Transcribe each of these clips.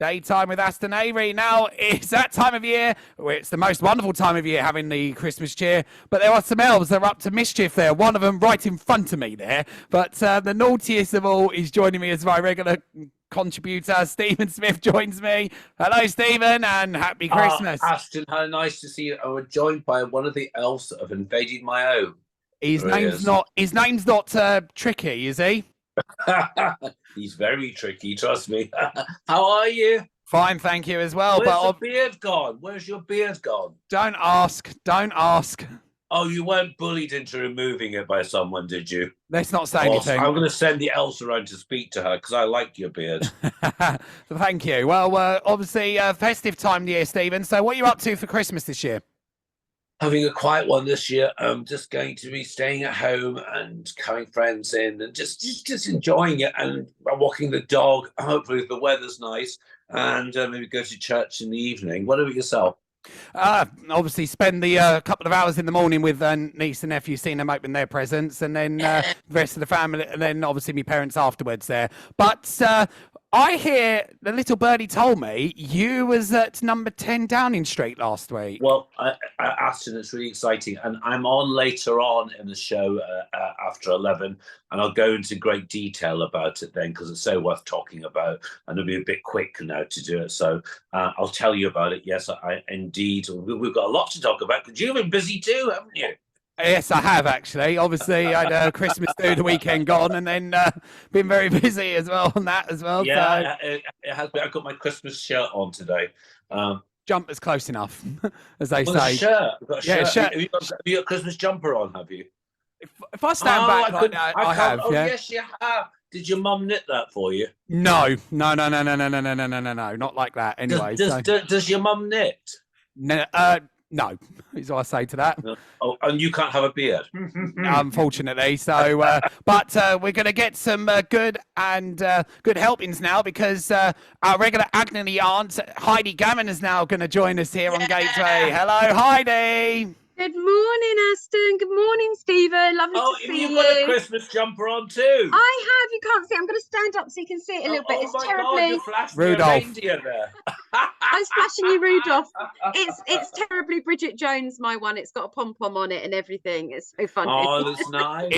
Daytime with Aston Avery. Now, it's that time of year where it's the most wonderful time of year having the Christmas cheer, but there are some elves that are up to mischief there. One of them right in front of me there. But the naughtiest of all is joining me as my regular contributor. Stephen Smith joins me. Hello, Stephen, and happy Christmas. Aston, how nice to see you. I'm joined by one of the elves that have invaded my home. His name's not Tricky, is he? He's very tricky, trust me. How are you? Fine, thank you as well. Where's the beard gone? Where's your beard gone? Don't ask. Oh, you weren't bullied into removing it by someone, did you? Let's not say anything. I'm going to send the elves around to speak to her because I like your beard. Thank you. Well, obviously, festive time of year, Stephen. So what are you up to for Christmas this year? Having a quiet one this year. I'm just going to be staying at home and having friends in and just enjoying it and walking the dog. Hopefully the weather's nice and maybe go to church in the evening. What about yourself? Obviously spend the couple of hours in the morning with niece and nephew, seeing them open their presents, and then the rest of the family, and then obviously my parents afterwards there. But I hear the little birdie told me you was at number 10 Downing Street last week. Well, Aston, it's really exciting, and I'm on later on in the show after 11, and I'll go into great detail about it then because it's so worth talking about, and it'll be a bit quick now to do it. So I'll tell you about it. Yes, I indeed. We've got a lot to talk about because you've been busy too, haven't you? Yes, I have actually. Obviously, I had Christmas do the weekend gone, and then been very busy as well on that as well. Yeah, so. It has been. I've got my Christmas shirt on today. Jumper's close enough, as they say. A shirt. I've got a shirt. Shirt. Have you got a Christmas jumper on? Have you? If I stand back like that, I have. Oh, yeah? Yes, you have. Did your mum knit that for you? No, not like that. Anyway, does your mum knit? No, is what I say to that. Oh, and you can't have a beard. Unfortunately. So, but we're going to get some good helpings now because our regular agony aunt, Heidi Gammon, is now going to join us here on Gateway. Hello, Heidi. Good morning, Aston. Good morning, Stephen. Lovely to see you. You've got a Christmas jumper on too. I have. You can't see. I'm going to stand up so you can see it a little bit. It's terribly. God, Rudolph. There. I was flashing you, Rudolph. It's terribly Bridget Jones. My one. It's got a pom pom on it and everything. It's so funny. Oh, that's nice.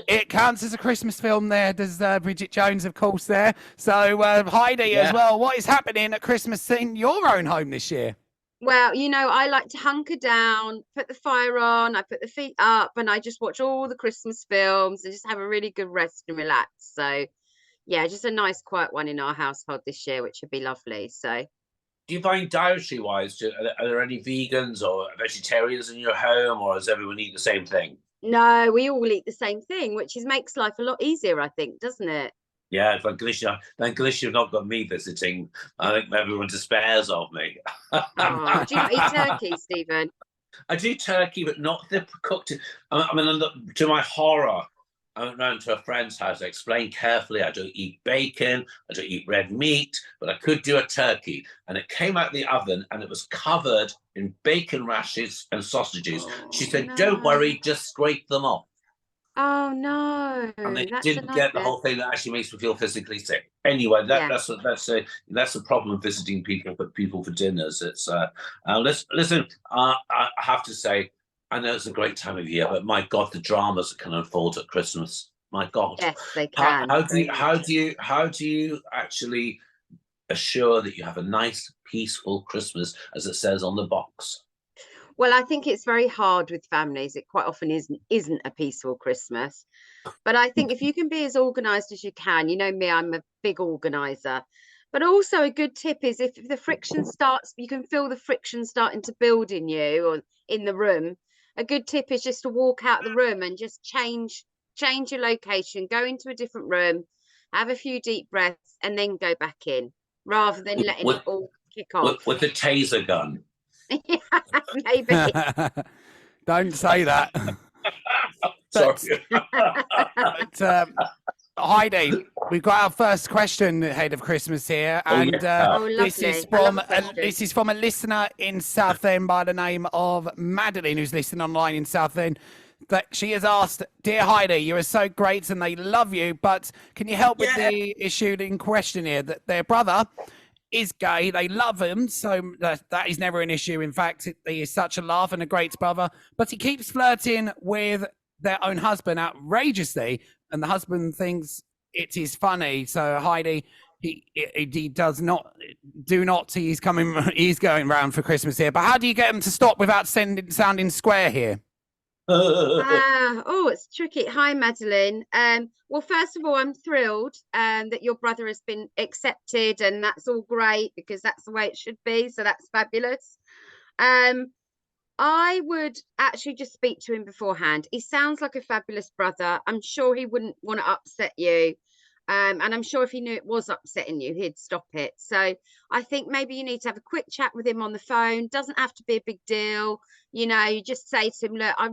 It counts as a Christmas film. There, there's Bridget Jones, of course. There. So Heidi as well. What is happening at Christmas in your own home this year? Well, you know, I like to hunker down, put the fire on, I put the feet up, and I just watch all the Christmas films and just have a really good rest and relax. So, yeah, just a nice quiet one in our household this year, which would be lovely. So, do you find dietary-wise, are there any vegans or vegetarians in your home, or does everyone eat the same thing? No, we all eat the same thing, which makes life a lot easier, I think, doesn't it? Yeah, thank goodness you've not got me visiting. I think everyone despairs of me. Oh, do you not eat turkey, Stephen? I do turkey, but not the cooked. I mean, to my horror, I went round to a friend's house. I explained carefully, I don't eat bacon, I don't eat red meat, but I could do a turkey. And it came out the oven and it was covered in bacon rashers and sausages. Oh, she said, don't worry, just scrape them off. Oh no! And they didn't get the whole thing that actually makes me feel physically sick. Anyway, that's a problem of visiting people for dinners. It's listen. I have to say, I know it's a great time of year, but my God, the dramas that can unfold at Christmas. My God, yes, they can. How do you actually assure that you have a nice, peaceful Christmas, as it says on the box? Well, I think it's very hard with families. It quite often isn't a peaceful Christmas. But I think if you can be as organised as you can, you know me, I'm a big organiser. But also a good tip is if the friction starts, you can feel the friction starting to build in you or in the room. A good tip is just to walk out of the room and just change your location, go into a different room, have a few deep breaths and then go back in rather than letting it all kick off. With the taser gun. Yeah, maybe. Don't say that. Sorry. But, Heidi, we've got our first question ahead of Christmas here, and this is from a listener in Southend by the name of Madeline, who's listening online in Southend. That she has asked, dear Heidi, you are so great and they love you, but can you help with the issue in question here that their brother is gay. They love him, so that is never an issue. In fact, he is such a laugh and a great brother. But he keeps flirting with their own husband outrageously, and the husband thinks it is funny. So Heidi, he does not do not. He's going round for Christmas here. But how do you get him to stop without sounding square here? Oh, it's tricky. Hi, Madeline. Well, first of all, I'm thrilled that your brother has been accepted, and that's all great because that's the way it should be. So that's fabulous. I would actually just speak to him beforehand. He sounds like a fabulous brother. I'm sure he wouldn't want to upset you. And I'm sure if he knew it was upsetting you, he'd stop it. So I think maybe you need to have a quick chat with him on the phone. Doesn't have to be a big deal. You just say to him, look, I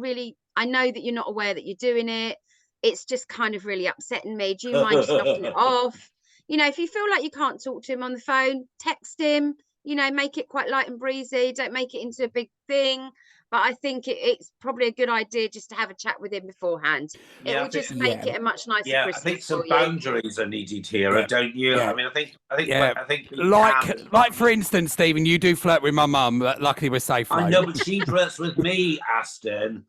know that you're not aware that you're doing it. It's just kind of really upsetting me. Do you mind just knocking it off? If you feel like you can't talk to him on the phone, text him, make it quite light and breezy. Don't make it into a big thing. But I think it's probably a good idea just to have a chat with him beforehand. It will just make it a much nicer Christmas. I think some boundaries are needed here, don't you? Yeah. I mean, I think like for instance, Stephen, you do flirt with my mum. Luckily, we're safe. I know, but she flirts with me, Aston.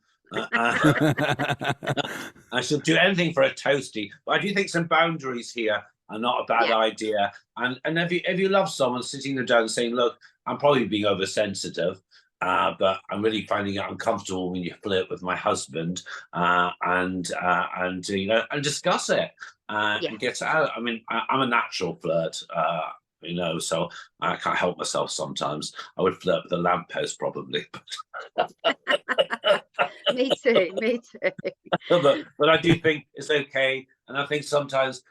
I should do anything for a toasty, but I do think some boundaries here are not a bad idea. And if you love someone, sitting them down and saying, look, I'm probably being oversensitive, but I'm really finding it uncomfortable when you flirt with my husband, and discuss it and get it out. I mean, I'm a natural flirt, so I can't help myself sometimes. I would flirt with a lamppost probably. Me too. but I do think it's okay, and I think sometimes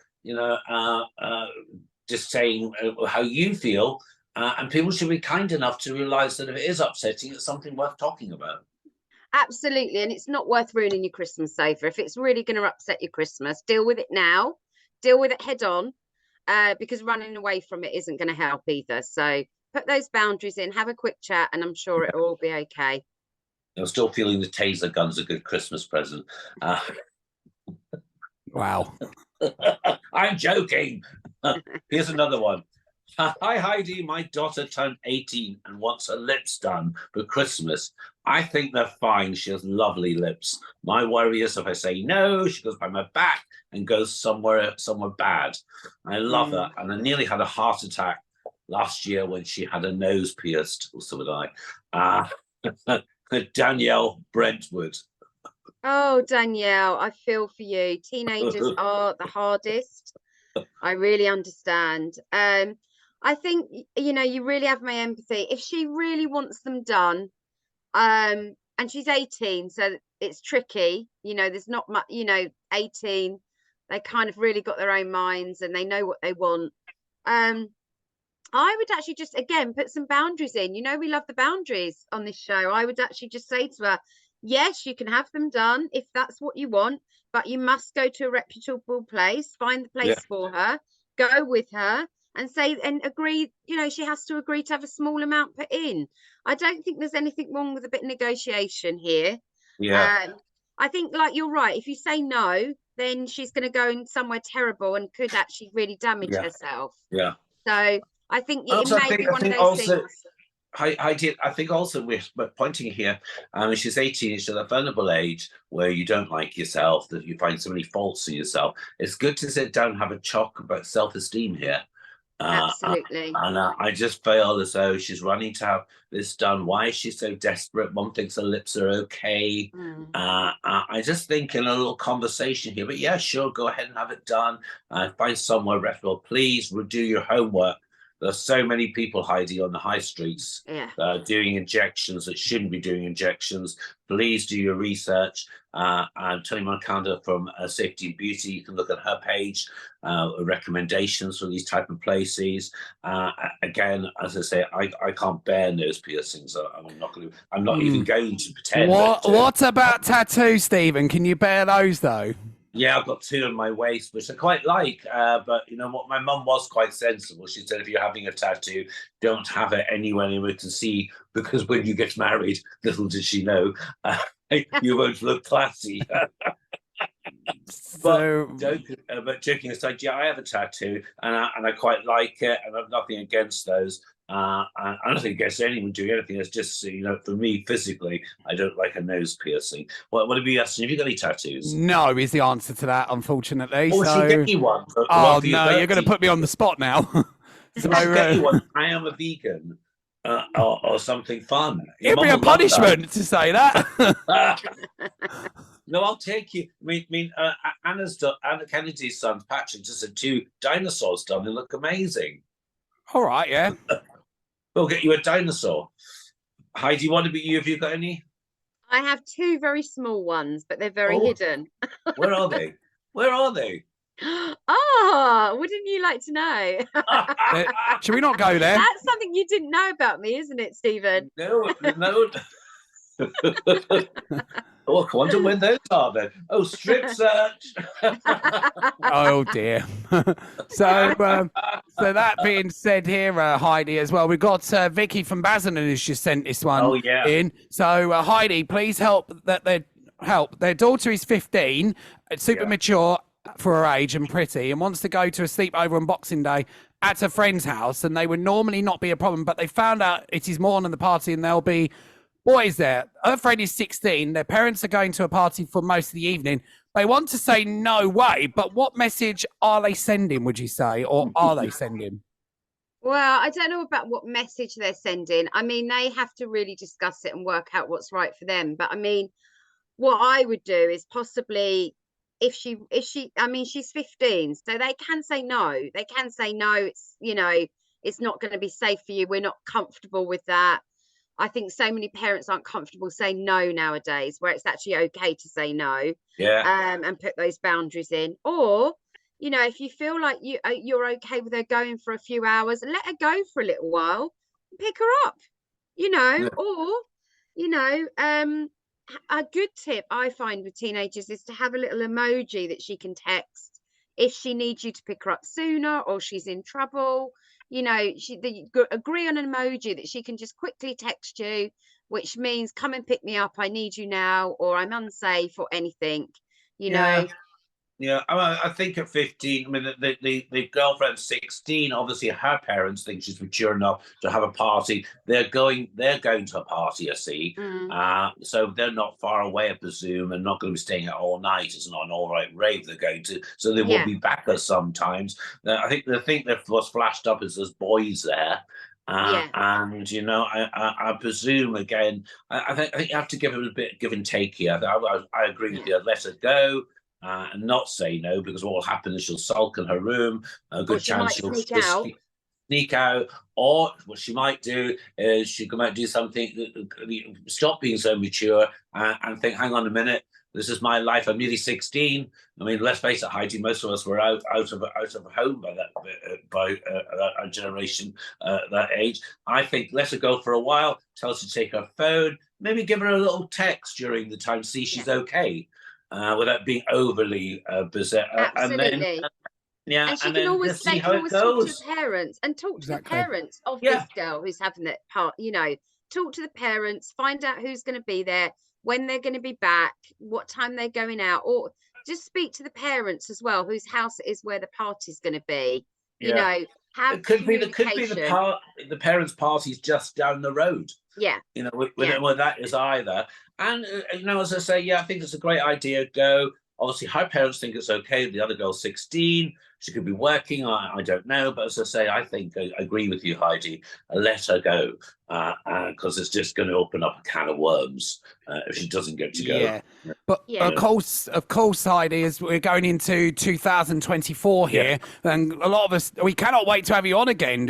just saying how you feel, and people should be kind enough to realize that if it is upsetting, it's something worth talking about. Absolutely, and it's not worth ruining your Christmas over. If it's really going to upset your Christmas, deal with it now, deal with it head on, because running away from it isn't going to help either. So put those boundaries in, have a quick chat, and I'm sure it'll all be okay. I'm still feeling the taser gun's a good Christmas present. Wow. I'm joking. Here's another one. Hi, Heidi. My daughter turned 18 and wants her lips done for Christmas. I think they're fine. She has lovely lips. My worry is if I say no, she goes behind my back and goes somewhere bad. I love her, and I nearly had a heart attack last year when she had her nose pierced. So did I. Danielle Brentwood. Oh, Danielle, I feel for you. Teenagers are the hardest. I really understand. I think, you really have my empathy. If she really wants them done, and she's 18, so it's tricky, there's not much, 18, they kind of really got their own minds and they know what they want. I would actually just, again, put some boundaries in. We love the boundaries on this show. I would actually just say to her, yes, you can have them done if that's what you want, but you must go to a reputable place, find the place for her, go with her and say and agree, she has to agree to have a small amount put in. I don't think there's anything wrong with a bit of negotiation here. I think, like, you're right. If you say no, then she's going to go in somewhere terrible and could actually really damage herself. So I think it may be one of those things. I think also we're pointing here, she's 18, it's a vulnerable age where you don't like yourself, that you find so many faults in yourself. It's good to sit down and have a talk about self-esteem here. Absolutely. And I just feel as though she's running to have this done. Why is she so desperate? Mum thinks her lips are okay. I just think in a little conversation here, but yeah, sure, go ahead and have it done. Find somewhere reputable. Please do your homework. There's so many people, Heidi, on the high streets doing injections that shouldn't be doing injections. Please do your research. And Tony Moncada from Safety and Beauty, you can look at her page, recommendations for these type of places. Again, as I say, I can't bear nose piercings. I'm not even going to pretend. What about tattoos, Stephen? Can you bear those though? Yeah, I've got 2 on my waist, which I quite like. But you know what? My mum was quite sensible. She said, if you're having a tattoo, don't have it anywhere anyone can see, because when you get married, little did she know, you won't look classy. So, But joking aside, yeah, I have a tattoo, and I quite like it, and I've nothing against those. And I don't think against anyone doing anything. It's just, for me physically, I don't like a nose piercing. What have you asked? Have you got any tattoos? no is the answer to that, unfortunately. Oh, so, should get you one. oh no, you're going to put me on the spot now. So, get you one. I am a vegan, or something fun. It'd be a punishment to say that. No, I'll take you. I mean, Anna Kennedy's son Patrick just had 2 dinosaurs done. They look amazing. All right, yeah. We'll get you a dinosaur. Heidi, do you want to be you? Have you got any? I have 2 very small ones, but they're very hidden. Where are they? Where are they? Oh, wouldn't you like to know? Should we not go there? That's something you didn't know about me, isn't it, Stephen? No. Oh, I wonder when those are then. Oh, strip search. Oh dear. So that being said here, Heidi, as well, we've got Vicky from Basildon who's just sent this one in. So Heidi, please help their daughter is 15, super mature for her age and pretty, and wants to go to a sleepover on Boxing Day at a friend's house, and they would normally not be a problem, but they found out it is more than the party and there'll be boys there. Her friend is 16. Their parents are going to a party for most of the evening. They want to say no way, but what message are they sending, would you say, or are they sending? Well, I don't know about what message they're sending. I mean, they have to really discuss it and work out what's right for them. But I mean, what I would do is possibly if she, I mean, she's 15, so they can say no. They can say no. It's, it's not going to be safe for you. We're not comfortable with that. I think so many parents aren't comfortable saying no nowadays, where it's actually okay to say no. Yeah. And put those boundaries in. Or, if you feel like you're okay with her going for a few hours, let her go for a little while, pick her up, or, a good tip I find with teenagers is to have a little emoji that she can text if she needs you to pick her up sooner or she's in trouble. Agree on an emoji that she can just quickly text you, which means come and pick me up, I need you now, or I'm unsafe, or anything, know. Yeah, I think at 15, I mean, the girlfriend's 16. Obviously, her parents think she's mature enough to have a party. They're going to a party, I see. So they're not far away, I presume, and not going to be staying out all night. It's not an all-right rave they're going to. So they will be back there sometimes. I think the thing that was flashed up is there's boys there. And I presume again, I think you have to give it a bit of give and take here. I agree with you. Let her go. And not say no, because what will happen is she'll sulk in her room. A good chance she'll sneak out. Or what she might do is she might do something, stop being so mature and think, hang on a minute, this is my life. I'm nearly 16. I mean, let's face it, Heidi, most of us were out of home by our generation, that age. I think let her go for a while, tell her to take her phone, maybe give her a little text during the time, see she's okay. Without being overly bizarre. Absolutely. And she can always talk to the parents and talk to the parents of this girl who's having that part, talk to the parents, find out who's going to be there, when they're going to be back, what time they're going out, or just speak to the parents as well, whose house it is where the party's going to be. Have it could be the parents' party's just down the road. Yeah. We don't know what that is either. And, as I say, I think it's a great idea. Go. Obviously, her parents think it's okay. The other girl's 16. She could be working. I don't know. But as I say, I think I agree with you, Heidi. Let her go, because it's just going to open up a can of worms if she doesn't get to go. Yeah. But of course, Heidi, as we're going into 2024 here, and a lot of us, we cannot wait to have you on again.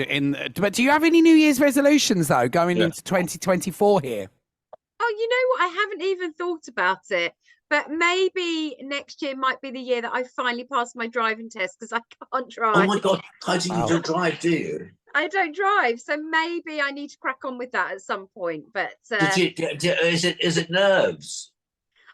But do you have any New Year's resolutions, though, going into 2024 here? Oh, you know what? I haven't even thought about it. But maybe next year might be the year that I finally pass my driving test, because I can't drive. Oh my God, Heidi, you don't drive, do you? I don't drive, so maybe I need to crack on with that at some point. But is it nerves?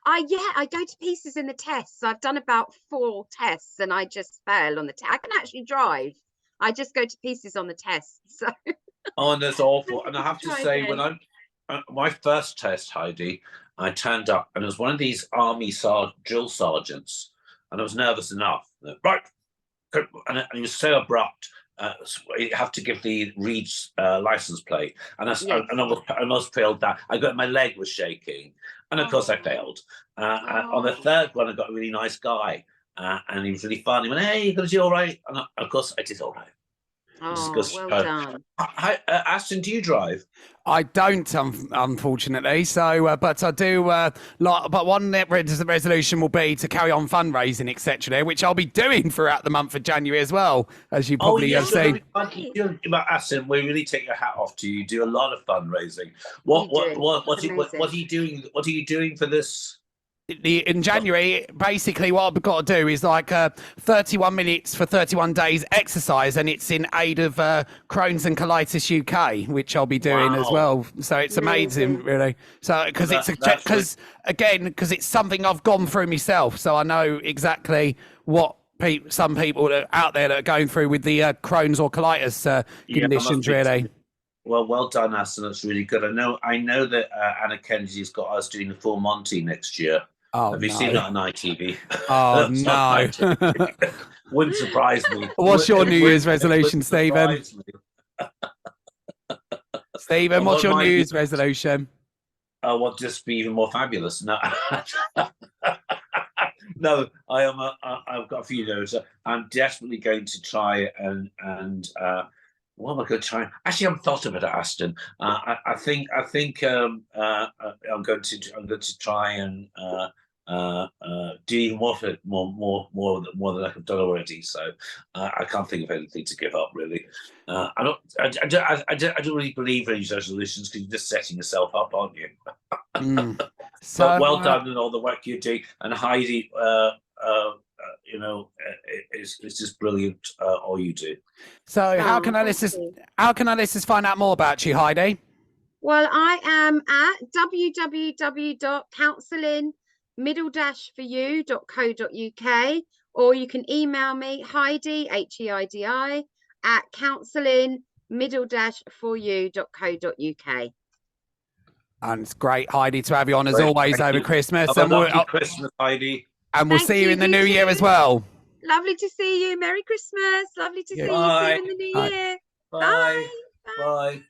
I go to pieces in the tests. I've done about 4 tests and I just fail on the test. I can actually drive. I just go to pieces on the test. So. Oh, and that's awful. And I have to say, when I'm my first test, Heidi, I turned up and it was one of these army drill sergeants. and I was nervous enough. Right, and he was so abrupt. You have to give the Reed's license plate, and I almost failed that. My leg was shaking, and of course I failed. On the third one, I got a really nice guy, and he was really fun. He went, "Hey, you gonna do all right?" And of course I did all right. Well done. Aston, do you drive? I don't, unfortunately. So, but I do. But one resolution will be to carry on fundraising, etc., which I'll be doing throughout the month of January as well, as you probably have seen. Aston, we really take your hat off to you. You do a lot of fundraising. What are you doing? What are you doing for this? In January, basically what I've got to do is like 31 minutes for 31 days exercise, and it's in aid of Crohn's and Colitis UK, which I'll be doing as well. So it's amazing, really. So because it's something I've gone through myself, so I know exactly what some people that are out there that are going through with the Crohn's or colitis conditions, really. Well done, Aston. That's really good. I know that Anna Kennedy's got us doing the Full Monty next year. Have you seen that on ITV? Oh, no. Wouldn't surprise me. What's your New Year's resolution, Stephen? Stephen, what's your New Year's resolution? I want to just be even more fabulous. No, no, I am. I've got a few notes. I'm desperately going to try and what am I going to try? Actually, I haven't thought of it, Aston. I think I'm going to try and do even more than I've done already. So I can't think of anything to give up, really. I don't really believe in these resolutions because you're just setting yourself up, aren't you? So but well done in all the work you do, and Heidi. It's just brilliant all you do. So how can our listeners find out more about you, Heidi? Well, I am at www.counselling-for-you.co.uk, or you can email me, Heidi, HEIDI, at counselling-for-you.co.uk. And it's great, Heidi, to have you on as always over Christmas. Have a lovely Christmas, Heidi. And we'll see you in the new year as well. Lovely to see you. Merry Christmas. Lovely to see you soon in the new year. Bye. Bye.